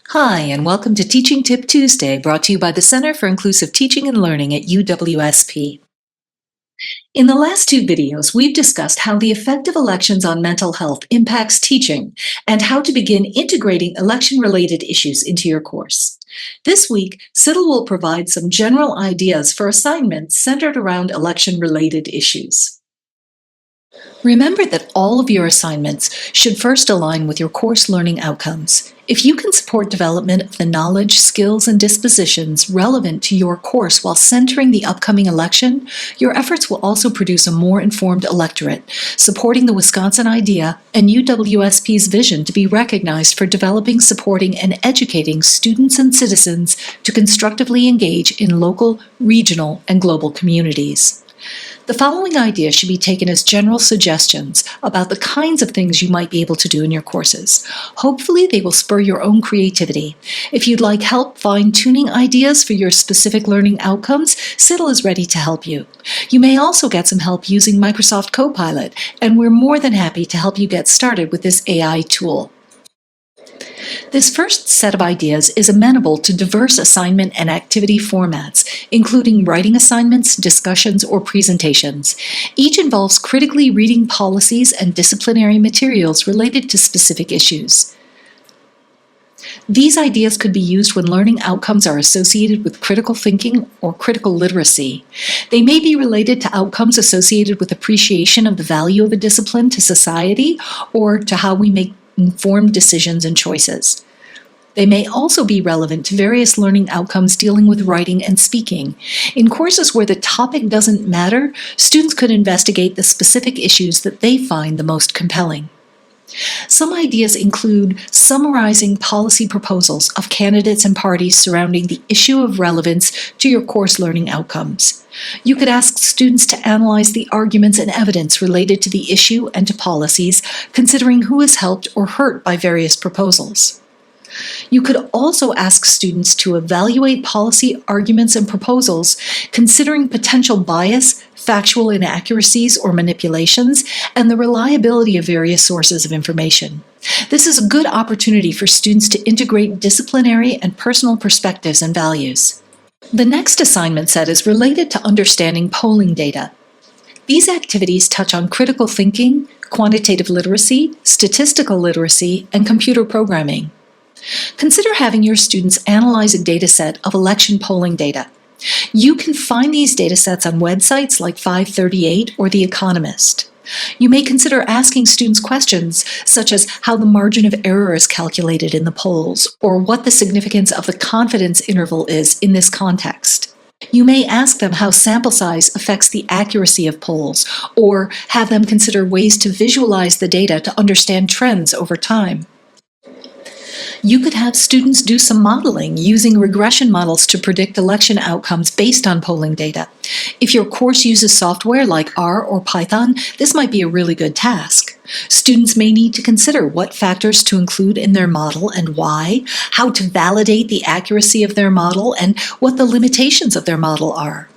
Hi, and welcome to Teaching Tip Tuesday, brought to you by the Center for Inclusive Teaching and Learning at UWSP. In the last two videos, we've discussed how the effect of elections on mental health impacts teaching and how to begin integrating election-related issues into your course. This week, CITL will provide some general ideas for assignments centered around election-related issues. Remember that all of your assignments should first align with your course learning outcomes. If you can support development of the knowledge, skills, and dispositions relevant to your course while centering the upcoming election, your efforts will also produce a more informed electorate, supporting the Wisconsin idea and UWSP's vision to be recognized for developing, supporting, and educating students and citizens to constructively engage in local, regional, and global communities. The following ideas should be taken as general suggestions about the kinds of things you might be able to do in your courses. Hopefully, they will spur your own creativity. If you'd like help fine-tuning ideas for your specific learning outcomes, CITL is ready to help you. You may also get some help using Microsoft Copilot, and we're more than happy to help you get started with this AI tool. This first set of ideas is amenable to diverse assignment and activity formats, including writing assignments, discussions, or presentations. Each involves critically reading policies and disciplinary materials related to specific issues. These ideas could be used when learning outcomes are associated with critical thinking or critical literacy. They may be related to outcomes associated with appreciation of the value of a discipline to society or to how we make informed decisions and choices. They may also be relevant to various learning outcomes dealing with writing and speaking. In courses where the topic doesn't matter, students could investigate the specific issues that they find the most compelling. Some ideas include summarizing policy proposals of candidates and parties surrounding the issue of relevance to your course learning outcomes. You could ask students to analyze the arguments and evidence related to the issue and to policies, considering who is helped or hurt by various proposals. You could also ask students to evaluate policy arguments and proposals, considering potential bias, factual inaccuracies or manipulations, and the reliability of various sources of information. This is a good opportunity for students to integrate disciplinary and personal perspectives and values. The next assignment set is related to understanding polling data. These activities touch on critical thinking, quantitative literacy, statistical literacy, and computer programming. Consider having your students analyze a dataset of election polling data. You can find these datasets on websites like 538 or The Economist. You may consider asking students questions such as how the margin of error is calculated in the polls, or what the significance of the confidence interval is in this context. You may ask them how sample size affects the accuracy of polls, or have them consider ways to visualize the data to understand trends over time. You could have students do some modeling using regression models to predict election outcomes based on polling data. If your course uses software like R or Python, this might be a really good task. Students may need to consider what factors to include in their model and why, how to validate the accuracy of their model, and what the limitations of their model are.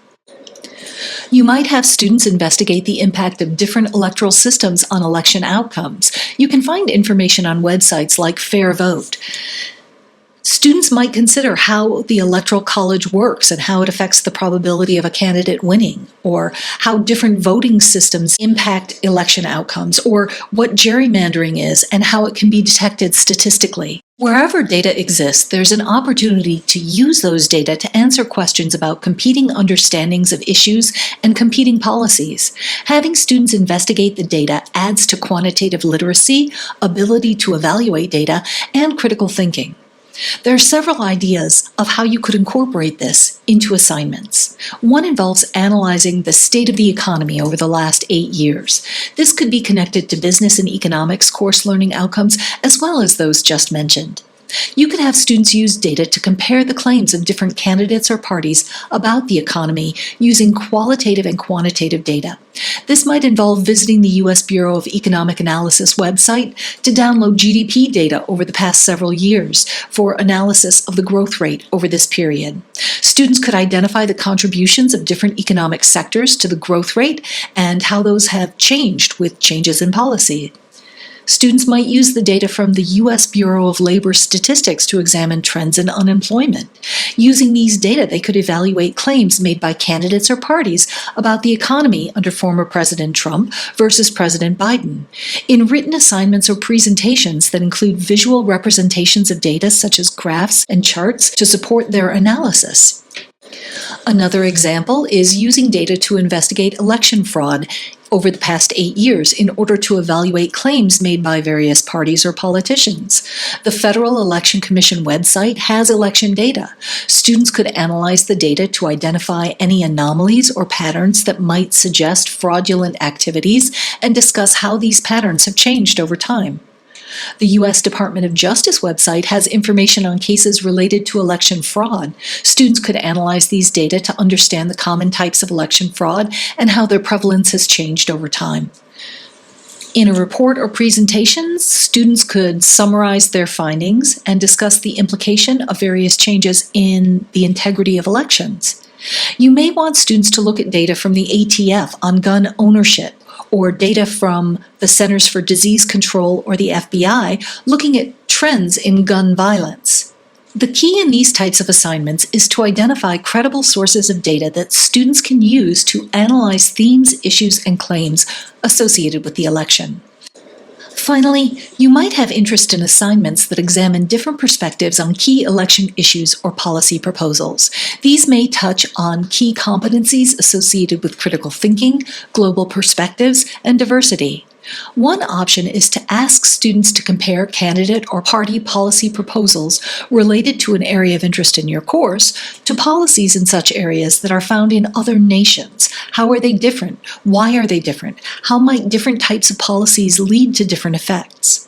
You might have students investigate the impact of different electoral systems on election outcomes. You can find information on websites like Fair Vote. Students might consider how the Electoral College works and how it affects the probability of a candidate winning, or how different voting systems impact election outcomes, or what gerrymandering is and how it can be detected statistically. Wherever data exists, there's an opportunity to use those data to answer questions about competing understandings of issues and competing policies. Having students investigate the data adds to quantitative literacy, ability to evaluate data, and critical thinking. There are several ideas of how you could incorporate this into assignments. One involves analyzing the state of the economy over the last 8 years. This could be connected to business and economics course learning outcomes, as well as those just mentioned. You could have students use data to compare the claims of different candidates or parties about the economy using qualitative and quantitative data. This might involve visiting the U.S. Bureau of Economic Analysis website to download GDP data over the past several years for analysis of the growth rate over this period. Students could identify the contributions of different economic sectors to the growth rate and how those have changed with changes in policy. Students might use the data from the U.S. Bureau of Labor Statistics to examine trends in unemployment. Using these data, they could evaluate claims made by candidates or parties about the economy under former President Trump versus President Biden. In written assignments or presentations that include visual representations of data such as graphs and charts to support their analysis. Another example is using data to investigate election fraud over the past 8 years in order to evaluate claims made by various parties or politicians. The Federal Election Commission website has election data. Students could analyze the data to identify any anomalies or patterns that might suggest fraudulent activities and discuss how these patterns have changed over time. The U.S. Department of Justice website has information on cases related to election fraud. Students could analyze these data to understand the common types of election fraud and how their prevalence has changed over time. In a report or presentation, students could summarize their findings and discuss the implication of various changes in the integrity of elections. You may want students to look at data from the ATF on gun ownership, or data from the Centers for Disease Control or the FBI looking at trends in gun violence. The key in these types of assignments is to identify credible sources of data that students can use to analyze themes, issues, and claims associated with the election. Finally, you might have interest in assignments that examine different perspectives on key election issues or policy proposals. These may touch on key competencies associated with critical thinking, global perspectives, and diversity. One option is to ask students to compare candidate or party policy proposals related to an area of interest in your course to policies in such areas that are found in other nations. How are they different? Why are they different? How might different types of policies lead to different effects?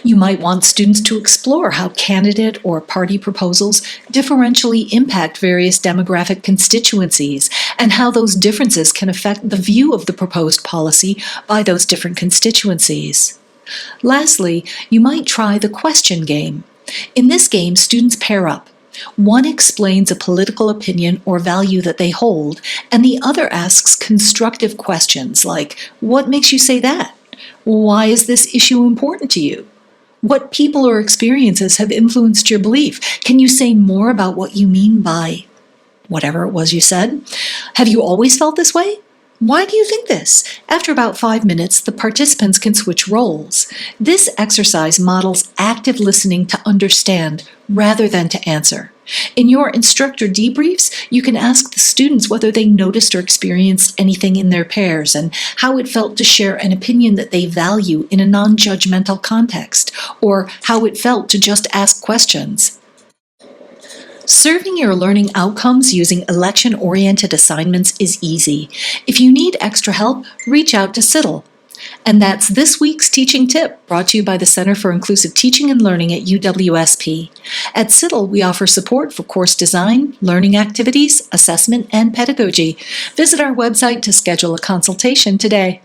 You might want students to explore how candidate or party proposals differentially impact various demographic constituencies and how those differences can affect the view of the proposed policy by those different constituencies. Lastly, you might try the question game. In this game, students pair up. One explains a political opinion or value that they hold, and the other asks constructive questions like, "What makes you say that? Why is this issue important to you? What people or experiences have influenced your belief? Can you say more about what you mean by whatever it was you said? Have you always felt this way? Why do you think this?" After about 5 minutes, the participants can switch roles. This exercise models active listening to understand rather than to answer. In your instructor debriefs, you can ask the students whether they noticed or experienced anything in their pairs and how it felt to share an opinion that they value in a non-judgmental context, or how it felt to just ask questions. Serving your learning outcomes using election-oriented assignments is easy. If you need extra help, reach out to CITL. And that's this week's teaching tip, brought to you by the Center for Inclusive Teaching and Learning at UWSP. At CITL, we offer support for course design, learning activities, assessment, and pedagogy. Visit our website to schedule a consultation today.